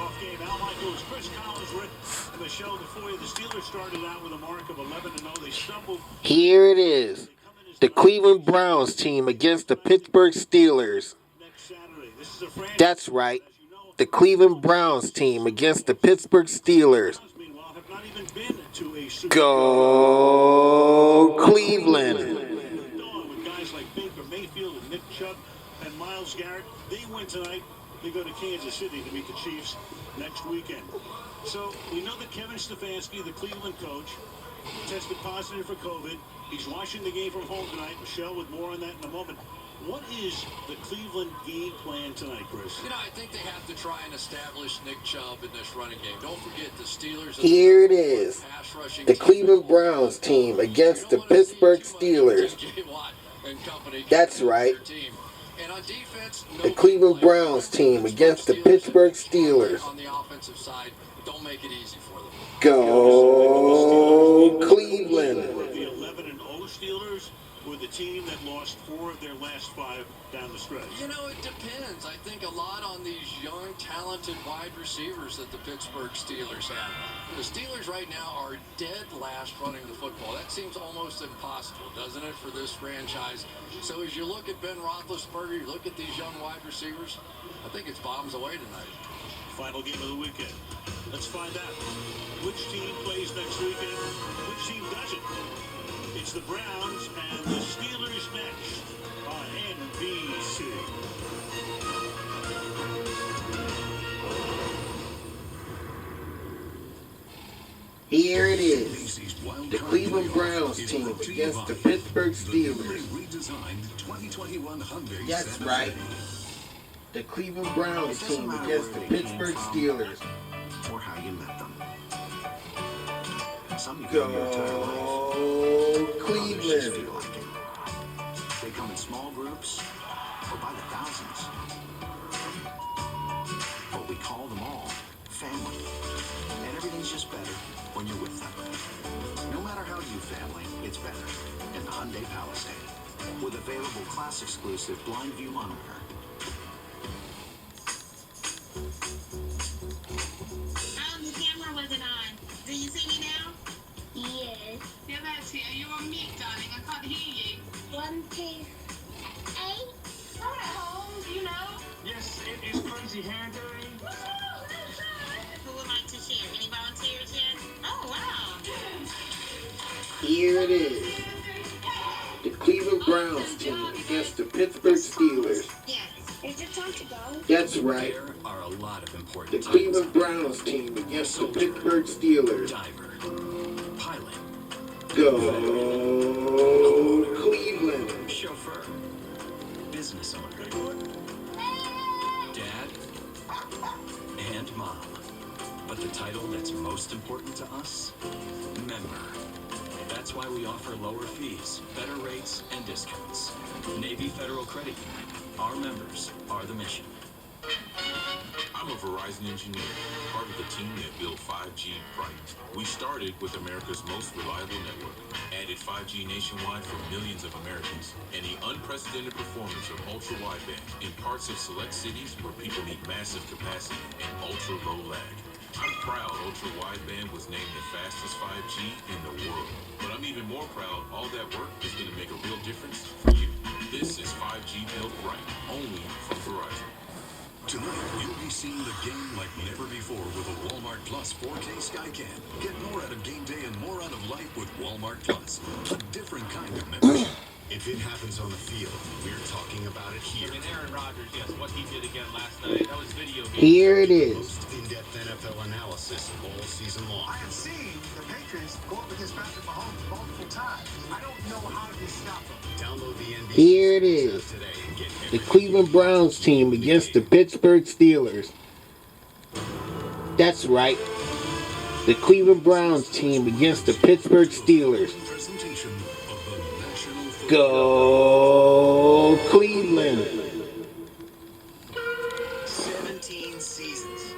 walk-off game. Al Michaels, Chris Collins, Rick, and Michelle DeFoy. The Steelers started out with a mark of 11-0. They stumbled. Here it is. The Cleveland Browns team against the Pittsburgh Steelers. That's right. The Cleveland Browns team against the Pittsburgh Steelers. Go Cleveland. With guys like Baker Mayfield and Nick Chubb and Myles Garrett, they win tonight. They go to Kansas City to meet the Chiefs next weekend. So we know that Kevin Stefanski, the Cleveland coach, tested positive for COVID. He's watching the game from home tonight. Michelle with more on that in a moment. What is the Cleveland game plan tonight, Chris? You know, I think they have to try and establish Nick Chubb in this running game. Don't forget the Steelers. Here it is. The Cleveland Browns team against the Pittsburgh Steelers. That's right. The Cleveland Browns team against the Pittsburgh Steelers. On the offensive side, don't make it easy for them. Go Cleveland. The 11-0 Steelers were the team that lost 4 of their last 5 down the stretch. You know, it depends. I think a lot on these young, talented wide receivers that the Pittsburgh Steelers have. The Steelers right now are dead last running the football. That seems almost impossible, doesn't it, for this franchise? So as you look at Ben Roethlisberger, you look at these young wide receivers, I think it's bombs away tonight. Final game of the weekend. Let's find out which team plays next weekend, which team doesn't. It's the Browns and the Steelers next on NBC. Here it is. The Cleveland Browns team against the Pittsburgh Steelers. That's right. The Cleveland Browns team against the Pittsburgh Steelers. Or how you met them. Some you Go Cleveland. Cleveland. They come in small groups or by the thousands. But we call them all family. And everything's just better when you're with them. No matter how you family, it's better in the Hyundai Palisade. With available class exclusive blind view monitor. The camera wasn't on. Do you see me now? Yes. Yeah, that's here. You on mute, darling. I can't hear you. 1, 2, 8. I'm at home, you know. Yes, it is crazy hair day. Who would like to share? Any volunteers yet? Oh, wow. Here it is. The Cleveland Browns team against the Pittsburgh Steelers. Yes. Is it time to go? That's right. There are a lot of important The Cleveland Browns team against the Pittsburgh Steelers. Diver, pilot, Go Cleveland. chauffeur, business owner, dad, and mom. But the title that's most important to us? Member. That's why we offer lower fees, better rates, and discounts. Navy Federal Credit Union. Our members are the mission. I'm a Verizon engineer, part of the team that built 5G right. We started with America's most reliable network, added 5G nationwide for millions of Americans, and the unprecedented performance of ultra-wideband in parts of select cities where people need massive capacity and ultra-low lag. I'm proud ultra-wideband was named the fastest 5G in the world. But I'm even more proud all that work is going to make a real difference for you. This is 5G built right, only from Verizon. Tonight, you'll be seeing the game like never before with a Walmart Plus 4K Skycam. Get more out of game day and more out of life with Walmart Plus. A different kind of membership. If it happens on the field, we're talking about it here. I mean, Aaron Rodgers, yes, what he did again last night, that was video game. Here it is. Most in-depth NFL analysis all season long. I have seen the Patriots go up against Patrick Mahomes multiple times. I don't know how to stop them. Download the NBC Here it is. today and get The Cleveland Browns team against the Pittsburgh Steelers. That's right. The Cleveland Browns team against the Pittsburgh Steelers. Presentation of the National Football. Go Cleveland. 17 seasons.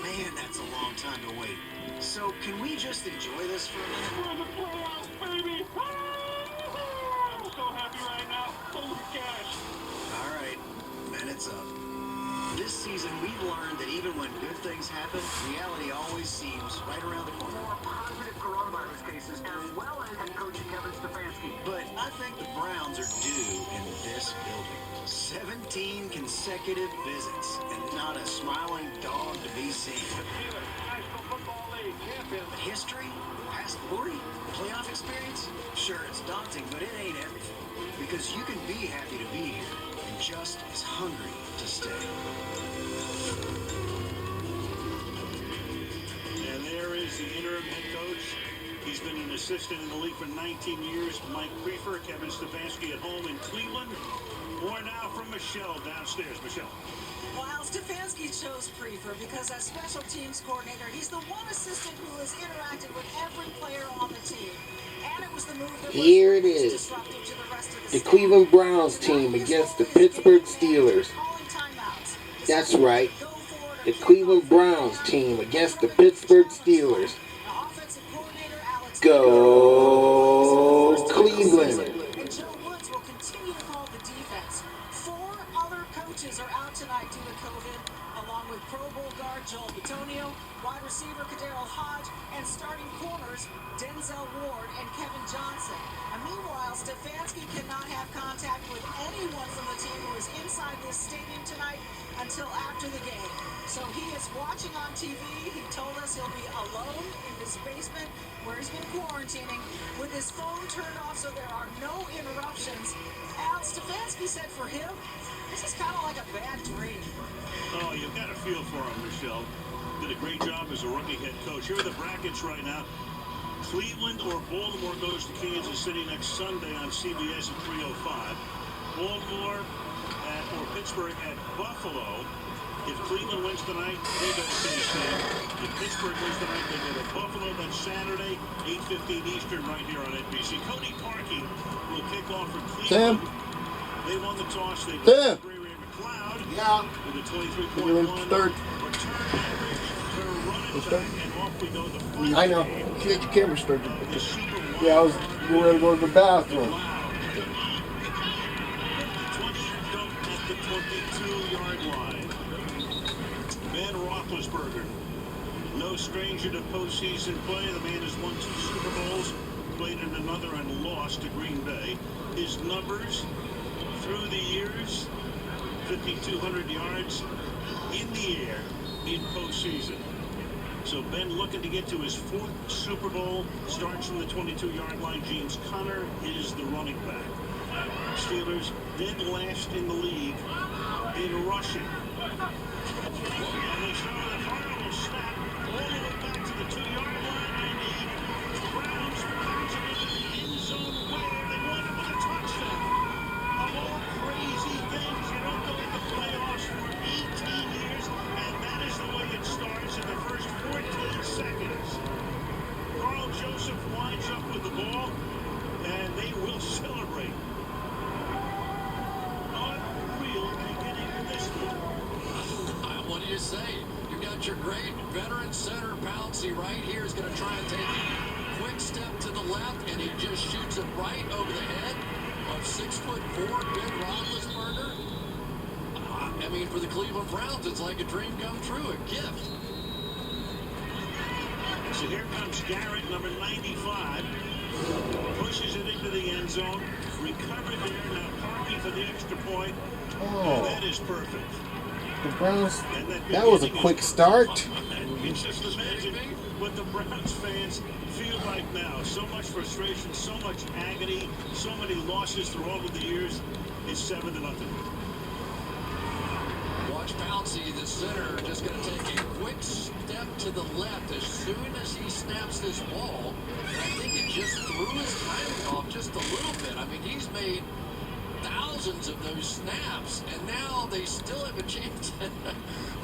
Man, that's a long time to wait. So can we just enjoy this for a minute? We're in the playoffs, baby! I'm so happy right now. Holy gosh. All right, minutes up. This season, we've learned that even when good things happen, reality always seems right around the corner. More positive coronavirus cases, as well as head coach Kevin Stefanski. But I think the Browns are due in this building. 17 consecutive visits, and not a smiling dog to be seen. National Football League champion. But history, past glory, playoff experience, sure, it's daunting, but it ain't everything. Because you can be happy to be here, and just as hungry to stay. And there is the interim head coach. He's been an assistant in the league for 19 years. Mike Prefer, Kevin Stefanski at home in Cleveland. More now from Michelle downstairs. Michelle. While Stefanski chose Prefer because as special teams coordinator, he's the one assistant who has interacted with every player on the team. And it was the move that Here it is. disruptive to the rest of The Cleveland Browns team against the Pittsburgh Steelers. That's right. The Cleveland Browns team against the Pittsburgh Steelers. Go Cleveland. And Joe Woods will continue to call the defense. 4 other coaches are out tonight due to COVID, along with Pro Bowl guard Joel Bitonio, wide receiver Kadarius Hodge, and starting corners Denzel Ward and Kevin Johnson. And meanwhile, Stefanski cannot have contact with anyone from the team who is inside this stadium tonight until after the game. So he is watching on TV. He told us he'll be alone in his basement where he's been quarantining with his phone turned off so there are no interruptions. Al Stefanski said for him, this is kind of like a bad dream. Oh, you've got a feel for him, Michelle. Did a great job as a rookie head coach. Here are the brackets right now. Cleveland or Baltimore goes to Kansas City next Sunday on CBS at 3:05. Baltimore or Pittsburgh at Buffalo. If Cleveland wins tonight, they go to KC. If Pittsburgh wins tonight, they go to Buffalo. Then Saturday, 8:15 Eastern, right here on NBC. Cody Parkey will kick off for Cleveland. They won the toss. They beat Ray McLeod with a 23.1 third. return average per running back. And off we go. The final I know. game. See that your camera started. The Super Bowl. Yeah, I was ready to go to the bathroom. 20 dunk at the 22-yard line. Ben Roethlisberger, no stranger to postseason play. The man has won 2 Super Bowls, played in another and lost to Green Bay. His numbers through the years, 5,200 yards in the air in postseason. So Ben looking to get to his 4th Super Bowl, starts from the 22-yard line. James Conner is the running back. Steelers dead last in the league in rushing. And they start with a horrible snap all the way back to the 2-yard line, and the Browns bounce it into the end zone where they won it with a touchdown. Of all crazy things, you don't go into playoffs for 18 years, and that is the way it starts in the first 14 seconds. Carl Joseph winds up with the ball, and they will celebrate. Unreal beginning to this one. What do you say? You got your great veteran center, Pouncey, right here is going to try and take a quick step to the left, and he just shoots it right over the head of 6'4" Ben Roethlisberger. I mean, for the Cleveland Browns, it's like a dream come true, a gift. So here comes Garrett, number 95. Pushes it into the end zone. Recovered there. Now Parkey for the extra point. And that is perfect. The Browns, that was a quick start. It's just amazing what the Browns fans feel like now. So much frustration, so much agony, so many losses through all of the years. It's 7-0. Watch Pouncey, the center, just going to take a quick step to the left as soon as he snaps this ball. I think it just threw his timing off just a little bit. I mean, he's made thousands of those snaps, and now they still have a chance.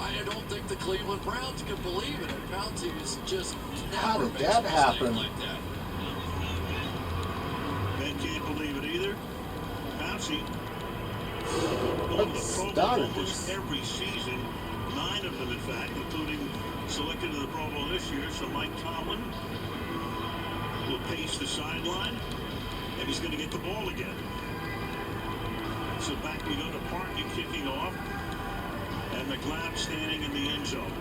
I don't think the Cleveland Browns could believe it. And Pouncey was just How never did makes that a happen? mistake like that. Ben can't believe it either. Pouncey, What started almost this? every season, 9 of them, in fact, including selected to the Pro Bowl this year. So Mike Tomlin will pace the sideline, and he's going to get the ball again. So back we go to Parkey kicking off. And And McLeod standing in the end zone.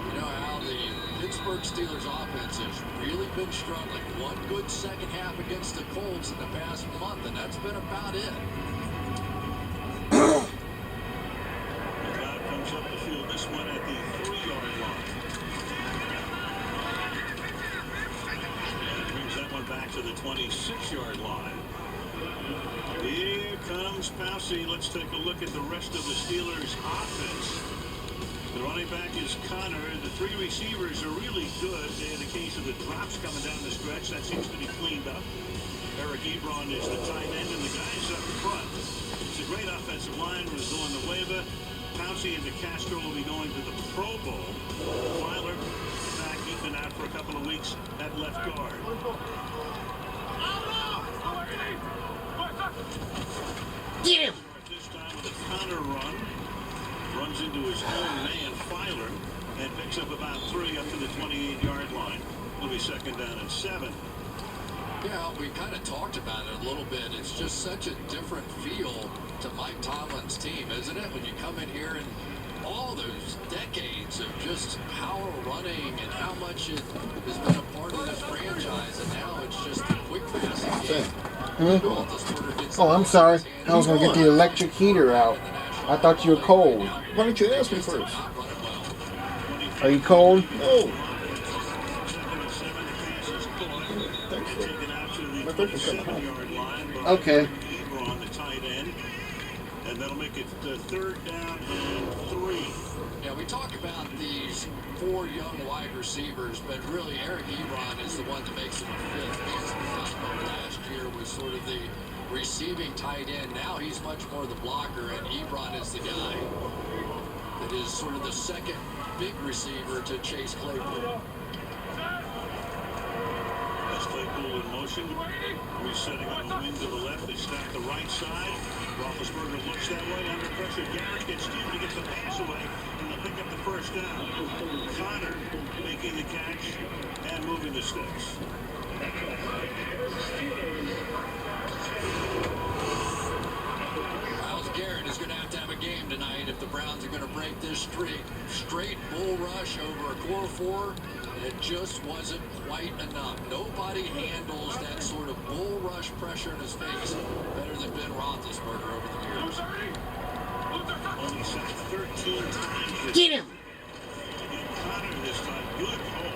You know how the Pittsburgh Steelers offense has really been struggling. One good second half against the Colts in the past month, and that's been about it. McLeod comes up the field, this one at the 3-yard line. And brings that one back to the 26-yard line. Here comes Pouncey. Let's take a look at the rest of the Steelers' offense. The running back is Connor. The three receivers are really good. They had a case of the drops coming down the stretch. That seems to be cleaned up. Eric Ebron is the tight end, and the guys up front. It's a great offensive line with Villanueva. Pouncey and DeCastro will be going to the Pro Bowl. Weiler back. He's been out for a couple of weeks at left guard. Get him! This time with a counter run. Runs into his own man, Filer, and picks up about 3 up to the 28-yard line. It'll be second down and 7. Yeah, we kind of talked about it a little bit. It's just such a different feel to Mike Tomlin's team, isn't it? When you come in here and all those decades of just power running and how much it has been a part of this franchise, and now it's just a quick passing game. Oh, I'm sorry. I was going to get the electric heater out. I thought you were cold. Why didn't you ask me first? Are you cold? No. Okay. On the tight end, and that'll make it third down and 3. Yeah, we talk about these 4 young wide receivers, but really Eric Ebron is the one that makes them a fifth. Because last year was sort of the receiving tight end. Now he's much more the blocker, and Ebron is the guy that is sort of the second big receiver to Chase Claypool. That's Claypool in motion. Resetting on the wing to the left. They stack the right side. Roethlisberger looks that way. Under pressure. Garrett gets Steele to get the pass away, and they'll pick up the first down. Connor making the catch and moving the sticks. Myles Garrett is going to have a game tonight if the Browns are going to break this streak. Straight bull rush over a core 4. It just wasn't quite enough. Nobody handles that sort of bull rush pressure in his face better than Ben Roethlisberger over the years. Only sacked 13 times. Get him! And Connor this time. Good hole.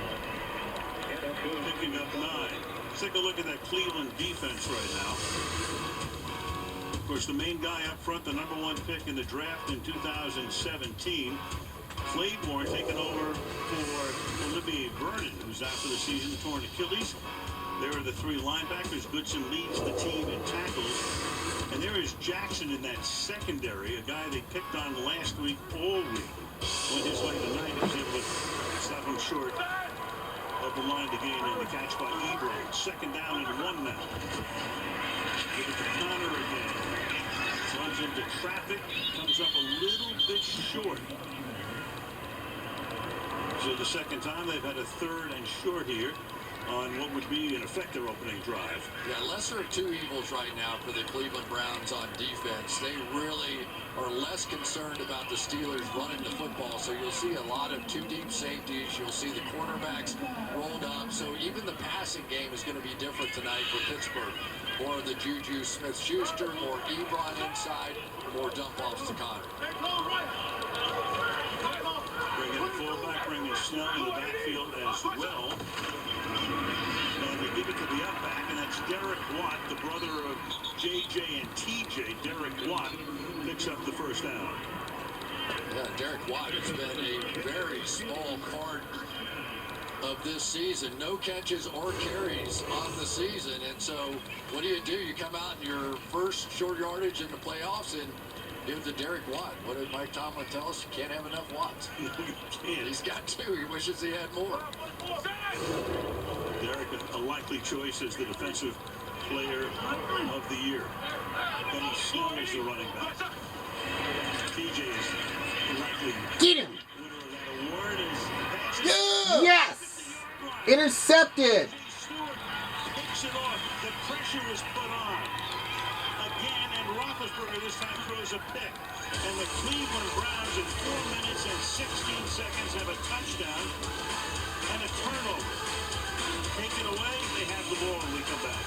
Picking up 9. Let's take a look at that Cleveland defense right now. Of course, the main guy up front, the #1 pick in the draft in 2017. Claiborne taking over for Olivier Vernon, who's out for the season, torn Achilles. There are the 3 linebackers. Goodson leads the team in tackles. And there is Jackson in that secondary, a guy they picked on last week all week. Went his way tonight. He was able to stop him short of the line to gain on the catch by Ebron. Second down and 1 now. Give it to Connor again. Runs into traffic. Comes up a little bit short. So the second time they've had a 3rd and short here on what would be, in effect, their opening drive. Yeah, lesser of 2 evils right now for the Cleveland Browns on defense. They really are less concerned about the Steelers running the football, so you'll see a lot of 2 deep safeties. You'll see the cornerbacks rolled up. So even the passing game is going to be different tonight for Pittsburgh. More of the Juju Smith-Schuster, more Ebron inside, more dump-offs to Connor. Bringing a fullback, bringing Snell in the backfield as well. And they give it to the up back, and that's Derek Watt, the brother of J.J. and T.J. Derek Watt picks up the first down. Yeah, Derek Watt has been a very small part of this season. No catches or carries on the season. And so what do? You come out in your first short yardage in the playoffs and give it to Derek Watt. What did Mike Tomlin tell us? You can't have enough Watts. No, you can't. He's got 2. He wishes he had more. Derek, a likely choice as the defensive player of the year. Benny Snell is the running back. TJ is likely Get him! winner of that award. Yes! Intercepted! Stewart picks it off. The pressure was put on. Again, and Roethlisberger Roethlisberger this time throws a pick. And the Cleveland Browns in 4 minutes and 16 seconds have a touchdown and a turnover. Take it away, they have the ball when we come back.